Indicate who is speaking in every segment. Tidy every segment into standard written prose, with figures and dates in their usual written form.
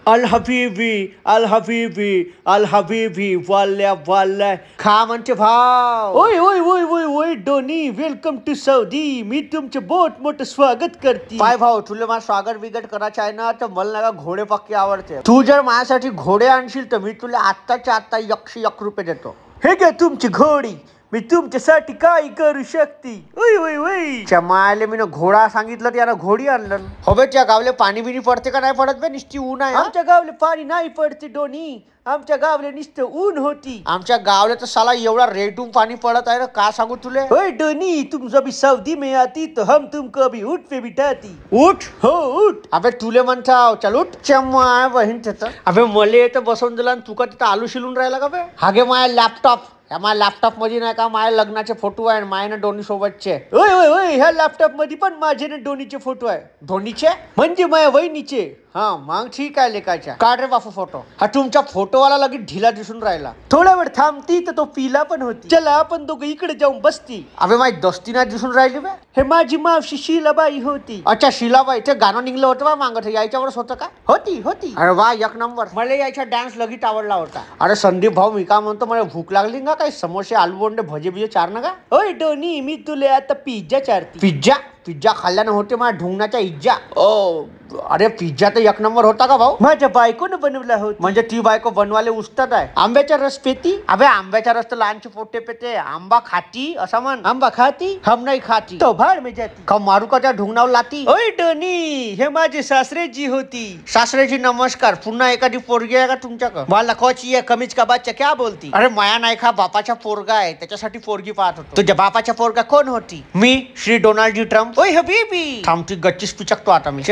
Speaker 1: अल हबीबी अल हबीबी अल हबीबी वाल्या वाल्या खा म्हणते भाव. ओय ओय ओय ओय ओय डोनी, वेलकम टू सौदी. मी तुमचे बहुत मोठं स्वागत करते. काय भाऊ, तुला माझं स्वागत बिगट करायचं आहे ना, तर मला ना घोडे पक्के आवडते. तू जर माझ्यासाठी घोडे आणशील तर मी तुला आत्ताच्या आत्ता 101 रुपये देतो. हे घ्या तुमची घोडी, मी तुमच्यासाठी काय करू शकते. ओय ओय ओय चमायले मी घोडा सांगितलं त्यानं घोडी आणलं. हो बे, त्या गावले पाणी बिनी पडते का नाही पडत बे? निश्चित ऊन आहे. आमच्या गावले पाणी नाही पडते डोनी, आमच्या गावले नुसतं ऊन होती. आमच्या गावले तर साला एवढा रेटून पाणी पडत आहे ना, का सांगू तुले. ओय डोनी, तुम जब सऊदी में आती तो हम तुमको अभी ऊँट पे बिठाती. ऊँट? हो ऊँट. अबे तुले म्हणता चल उठ. चमाय बहीण तिथं. अबे मले तर बसवून दिला, तू का तिथं आलू शिलून राहिला का बे? हागे माझ्या लॅपटॉप, या माझ्या लॅपटॉप मध्ये नाही का माझ्या लग्नाचे फोटो आहे, माझ्या डोनी सोबतचे. ओय ओय ओय, ह्या लॅपटॉप मध्ये पण माझे ना डोनीचे फोटो आहे. धोनीचे म्हणजे माझ्या वहिनीचे. हा मग ठीक आहे लेकाच्या. काढ रे बापू फोटो. हा तुमचा फोटोवाला लगेच ढिला दिसून राहिला. थोडा वेळ थांबती तर तो पिला पण होती. चला आपण दोघं इकडे जाऊन बसती. अबे माझी दोस्ती नाही दिसून राहिली बे. हे माझी मावशी शीलाबाई होती. अच्छा शीलाबाई, ते गाणं निघलं होतं बा मागत, यायच्यावरच होतं का? होती होती. अरे वा, एक नंबर. मला यायचा डान्स लगेच आवडला होता. अरे संदीप भाऊ, मी का म्हणतो, मला भूक लागली का? काही समोसे आलू बोंडे भजे बिजे चार ना का? ओय डोनी, मी तुला आता पिझ्झा चारती. पिझ्झा? पिझ्झा खाल्ल्यानं होते माझ्या ढुंगणाच्या इज्जा. ओ अरे पिझ्झा तर एक नंबर होता का भाऊ? माझ्या बायकोनं बनवला होता. म्हणजे ती बायको बनवाले उस्ताद आहे. आंब्याचा रस पेती? अबे आंब्याचा रस तर लहानचे पोटे पेते. आंबा खाती असं म्हण. आंबा खाती? हम नाही खाती तो भाड में जाती. का मारू का त्या ढुंगणावर लाती? ओय डोनी, हे माझी सासरेजी होती. सासरेजी नमस्कार. पुन्हा एखादी पोरगी आहे का तुमच्याकडे? मला कोची आहे कमीच का बच्चा क्या बोलती? अरे माया नाही खा, बापाच्या पोरगा आहे, त्याच्यासाठी पोरगी पाहत होतो. तुझ्या बापाच्या पोरगा कोण होती? मी, श्री डोनाल्ड ट्रम्प. ओय हबीबी, थांबती गच्चीस पिचकतो आता मी.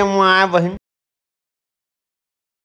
Speaker 1: बहीण